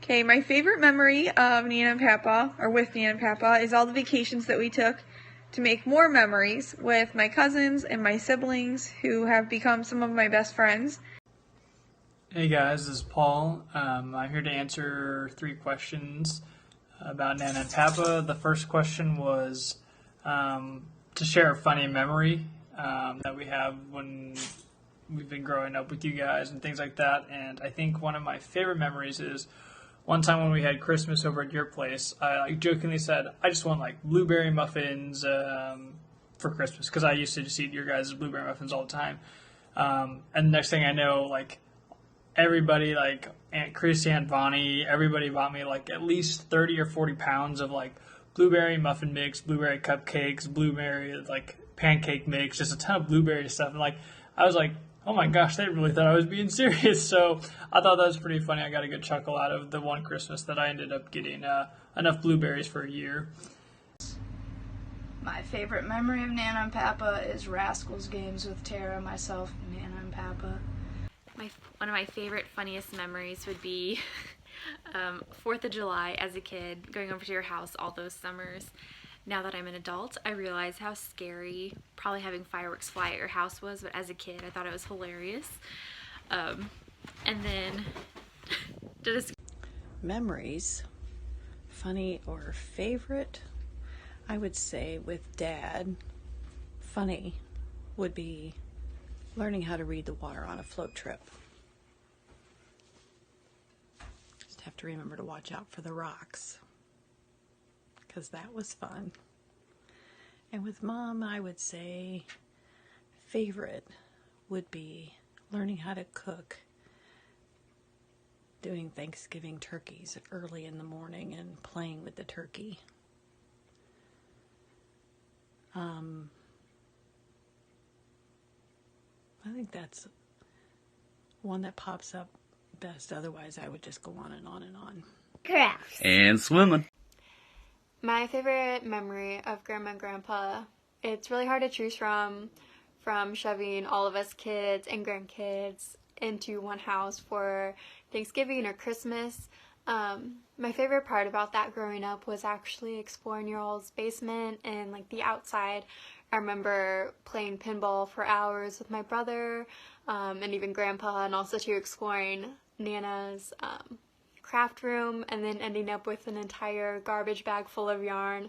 Okay, my favorite memory of Nana and Papa, or with Nana and Papa, is all the vacations that we took to make more memories with my cousins and my siblings who have become some of my best friends. Hey guys, this is Paul. I'm here to answer 3 questions about Nana and Papa. The first question was to share a funny memory that we have when we've been growing up with you guys and things like that. And I think one of my favorite memories is one time when we had Christmas over at your place. I jokingly said, I just want like blueberry muffins for Christmas, because I used to just eat your guys' blueberry muffins all the time. And the next thing I know, like everybody, like Aunt Chrissy, Aunt Bonnie, everybody bought me like at least 30 or 40 pounds of like blueberry muffin mix, blueberry cupcakes, blueberry like pancake mix, just a ton of blueberry stuff. And like I was like, oh my gosh, they really thought I was being serious. So I thought that was pretty funny. I got a good chuckle out of the one Christmas that I ended up getting enough blueberries for a year. My favorite memory of Nana and Papa is Rascals games with Tara, myself, Nana and Papa. One of my favorite, funniest memories would be 4th of July as a kid, going over to your house all those summers. Now that I'm an adult, I realize how scary probably having fireworks fly at your house was, but as a kid, I thought it was hilarious. And then, memories, funny or favorite, I would say with Dad, funny would be learning how to read the water on a float trip. Just have to remember to watch out for the rocks, because that was fun. And with Mom, I would say favorite would be learning how to cook, doing Thanksgiving turkeys early in the morning and playing with the turkey. I think that's one that pops up best. Otherwise, I would just go on and on and on. Crafts. And swimming. my favorite memory of Grandma and Grandpa, it's really hard to choose from shoving all of us kids and grandkids into one house for Thanksgiving or Christmas. My favorite part about that growing up was actually exploring your all's basement and like the outside. I remember playing pinball for hours with my brother and even Grandpa, and also too exploring Nana's craft room, and then ending up with an entire garbage bag full of yarn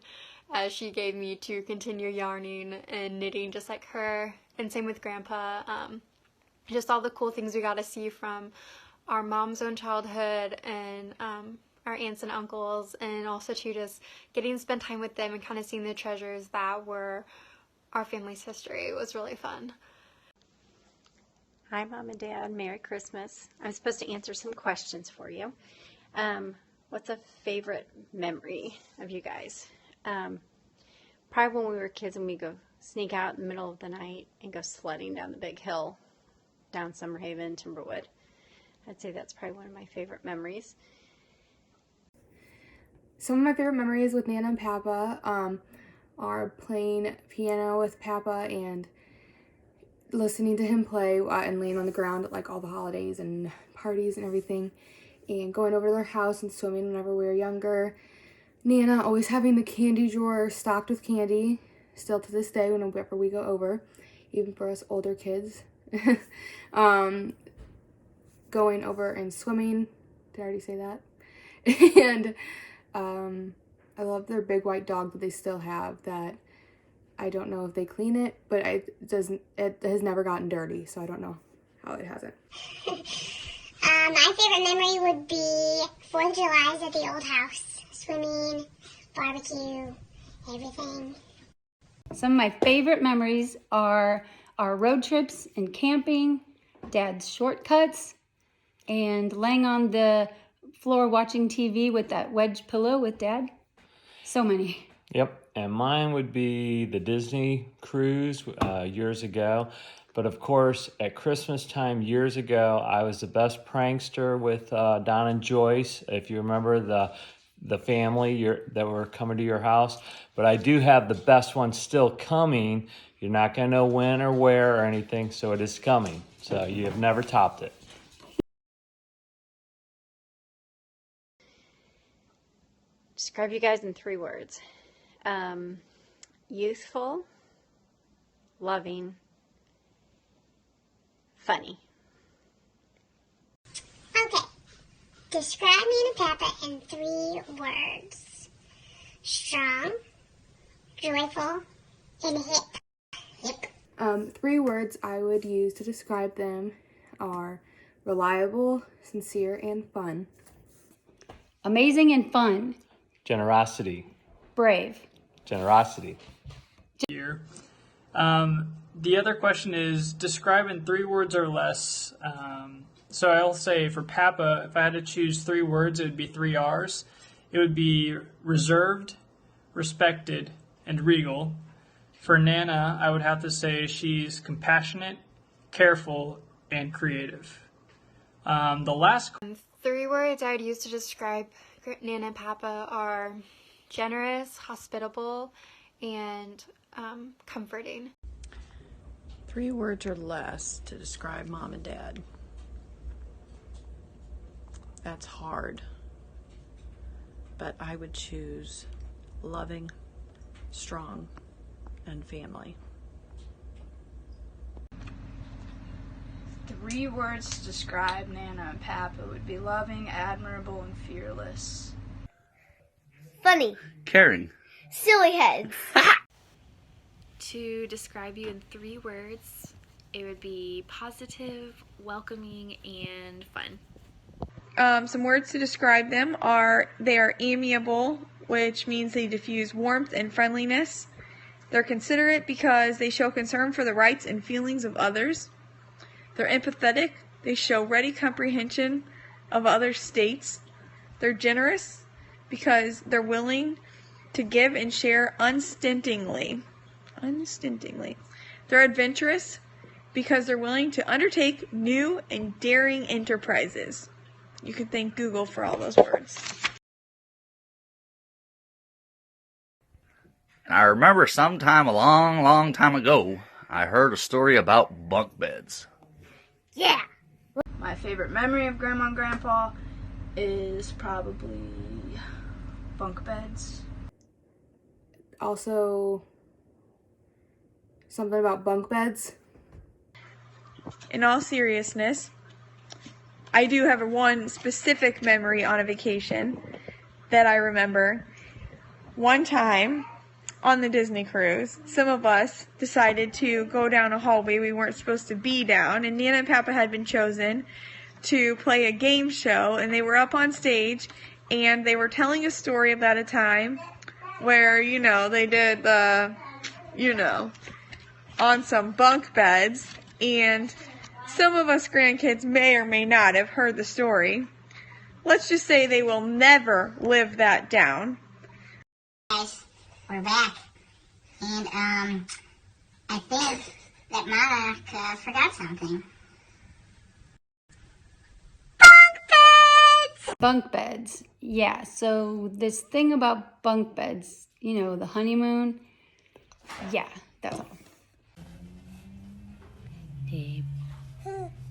as she gave me to continue yarning and knitting just like her. And same with Grandpa. Just all the cool things we got to see from our mom's own childhood and our aunts and uncles, and also to just getting to spend time with them and kind of seeing the treasures that were our family's history. It was really fun. Hi, Mom and Dad. Merry Christmas. I'm supposed to answer some questions for you. What's a favorite memory of you guys? Probably when we were kids and we go sneak out in the middle of the night and go sledding down the big hill down Summerhaven, Timberwood. I'd say that's probably one of my favorite memories. Some of my favorite memories with Nana and Papa are playing piano with Papa and listening to him play and laying on the ground at like all the holidays and parties and everything, and going over to their house and swimming whenever we were younger. Nana always having the candy drawer stocked with candy, still to this day whenever we go over, even for us older kids. Going over and swimming. Did I already say that? And I love their big white dog that they still have, that I don't know if they clean it, but it has never gotten dirty, so I don't know how it hasn't. My favorite memory would be 4th of July at the old house. Swimming, barbecue, everything. Some of my favorite memories are our road trips and camping, Dad's shortcuts, and laying on the floor watching TV with that wedge pillow with Dad. So many. Yep, and mine would be the Disney cruise years ago. But of course, at Christmas time years ago, I was the best prankster with Don and Joyce, if you remember the family that were coming to your house. But I do have the best one still coming. You're not going to know when or where or anything, so it is coming. So you have never topped it. describe you guys in 3 words. Youthful, loving, funny. Okay. Describe Nana Papa in 3 words. Strong, joyful, and hip. 3 words I would use to describe them are reliable, sincere, and fun. Amazing and fun. Generosity. Brave. Generosity. Here. The other question is describe in 3 words or less. So I'll say for Papa, if I had to choose 3 words, it would be 3 R's. It would be reserved, respected, and regal. For Nana, I would have to say she's compassionate, careful, and creative. The last 3 words I would use to describe Nana and Papa are generous, hospitable, and comforting. 3 words or less to describe Mom and Dad. That's hard. But I would choose loving, strong, and family. 3 words to describe Nana and Papa would be loving, admirable, and fearless. Funny. Caring. Silly heads. To describe you in 3 words, it would be positive, welcoming, and fun. Some words to describe them are they are amiable, which means they diffuse warmth and friendliness. They're considerate because they show concern for the rights and feelings of others. They're empathetic. They show ready comprehension of other states. They're generous because they're willing to give and share unstintingly. They're adventurous because they're willing to undertake new and daring enterprises. You can thank Google for all those words. And I remember sometime a long, long time ago, I heard a story about bunk beds. Yeah. My favorite memory of Grandma and Grandpa is probably bunk beds. Also, something about bunk beds. In all seriousness, I do have one specific memory on a vacation that I remember. One time on the Disney cruise, some of us decided to go down a hallway we weren't supposed to be down, and Nana and Papa had been chosen to play a game show, and they were up on stage, and they were telling a story about a time where, they did on some bunk beds, and some of us grandkids may or may not have heard the story. Let's just say they will never live that down. Guys, we're back. And, I think that Monica forgot something. Bunk beds. Yeah, so this thing about bunk beds, the honeymoon. Yeah, that's all.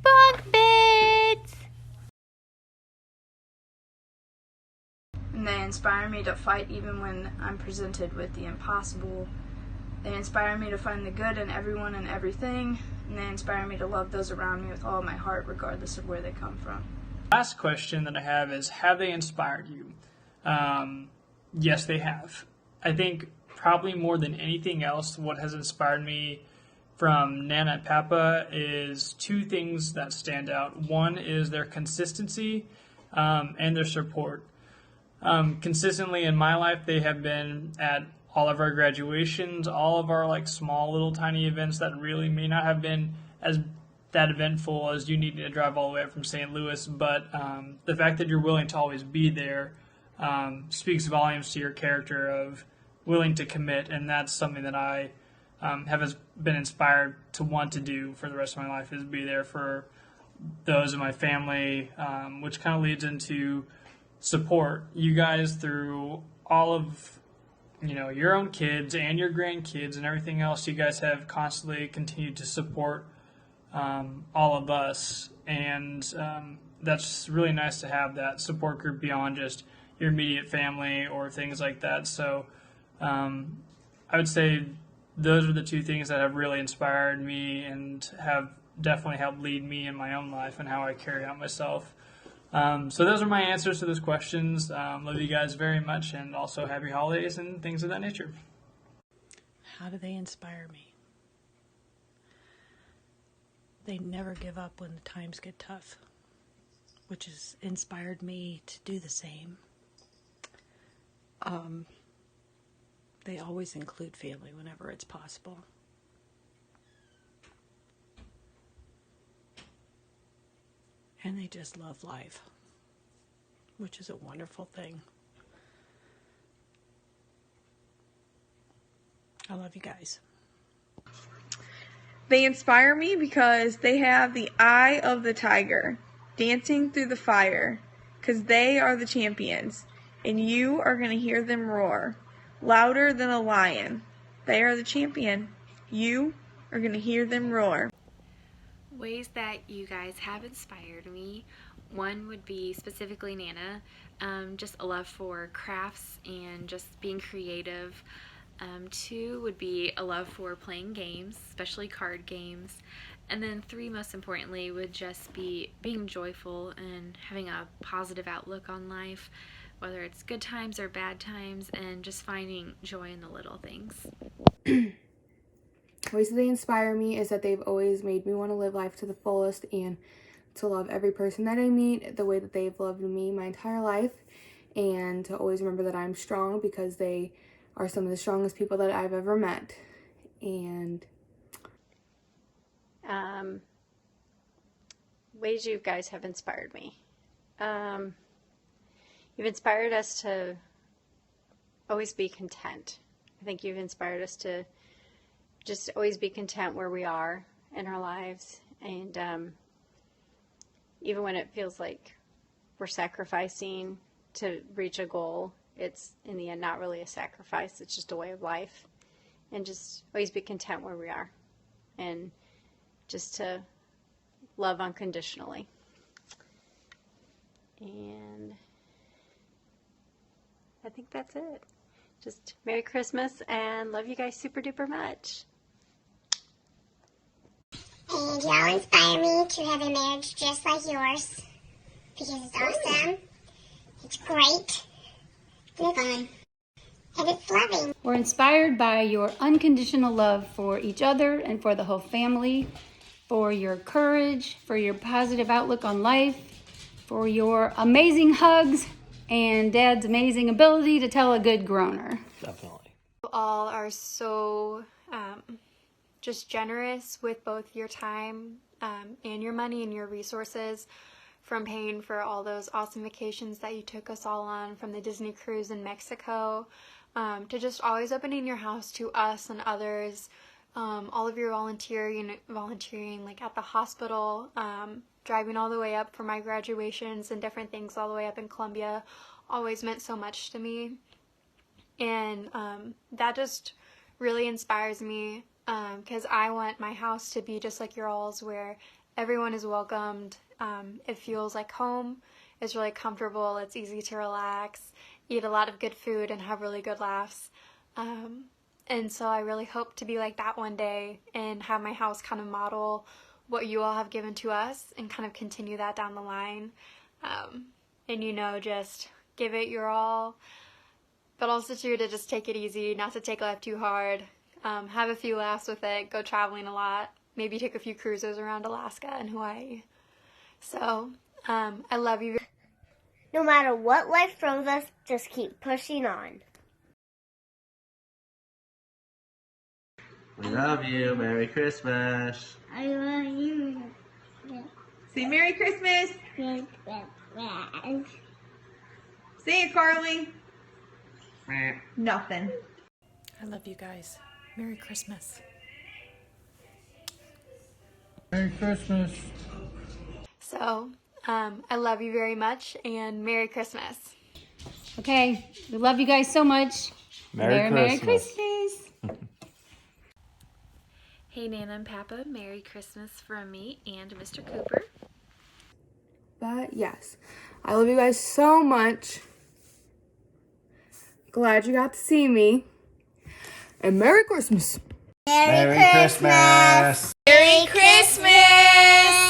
Bunk beds! And they inspire me to fight even when I'm presented with the impossible. They inspire me to find the good in everyone and everything. And they inspire me to love those around me with all my heart, regardless of where they come from. last question that I have is, have they inspired you? Yes, they have. I think probably more than anything else, what has inspired me from Nana and Papa is 2 things that stand out. One is their consistency and their support. Consistently in my life, they have been at all of our graduations, all of our small little tiny events that really may not have been as that eventful as you needing to drive all the way up from St. Louis, but the fact that you're willing to always be there speaks volumes to your character of willing to commit, and that's something that I have been inspired to want to do for the rest of my life, is be there for those in my family, which kind of leads into support you guys through all of your own kids and your grandkids and everything else. You guys have constantly continued to support all of us, and that's really nice to have that support group beyond just your immediate family or things like that. So I would say those are the two things that have really inspired me and have definitely helped lead me in my own life and how I carry out myself. So those are my answers to those questions. Love you guys very much, and also happy holidays and things of that nature. How do they inspire me? They never give up when the times get tough, which has inspired me to do the same. They always include family whenever it's possible. And they just love life, which is a wonderful thing. I love you guys. They inspire me because they have the eye of the tiger, dancing through the fire, because they are the champions, and you are going to hear them roar, louder than a lion. They are the champion. You are going to hear them roar. Ways that you guys have inspired me. One would be specifically Nana, just a love for crafts and just being creative. Two would be a love for playing games, especially card games. And then three, most importantly, would just be being joyful and having a positive outlook on life, whether it's good times or bad times, and just finding joy in the little things. Ways that they inspire me is that they've always made me want to live life to the fullest and to love every person that I meet the way that they've loved me my entire life, and to always remember that I'm strong because they are some of the strongest people that I've ever met. And ways you guys have inspired me. You've inspired us to always be content. I think you've inspired us to just always be content where we are in our lives, and even when it feels like we're sacrificing to reach a goal, it's in the end not really a sacrifice, it's just a way of life. And just always be content where we are, and just to love unconditionally. And I think that's it. Just Merry Christmas and love you guys super duper much. And y'all inspire me to have a marriage just like yours, because it's awesome, it's great, and it's fun, and it's loving. We're inspired by your unconditional love for each other and for the whole family, for your courage, for your positive outlook on life, for your amazing hugs, and Dad's amazing ability to tell a good groaner. Definitely. You all are so just generous with both your time and your money and your resources, from paying for all those awesome vacations that you took us all on, from the Disney cruise in Mexico, to just always opening your house to us and others, all of your volunteering like at the hospital, driving all the way up for my graduations and different things all the way up in Columbia always meant so much to me. And that just really inspires me, because I want my house to be just like your all's, where everyone is welcomed. It feels like home. It's really comfortable. It's easy to relax, eat a lot of good food, and have really good laughs. And so I really hope to be like that one day and have my house kind of model what you all have given to us and kind of continue that down the line. And just give it your all, but also too to just take it easy, not to take life too hard. Have a few laughs with it, go traveling a lot, maybe take a few cruises around Alaska and Hawaii. So, I love you. No matter what life throws us, just keep pushing on. We love you. Merry Christmas. I love you. Say Merry Christmas. Say it, Carly. Nothing. I love you guys. Merry Christmas. Merry Christmas. So, I love you very much, and Merry Christmas. Okay, we love you guys so much. Merry Christmas. Hey, Nana and Papa, Merry Christmas from me and Mr. Cooper. But yes, I love you guys so much. Glad you got to see me. And Merry Christmas. Merry Christmas. Merry Christmas!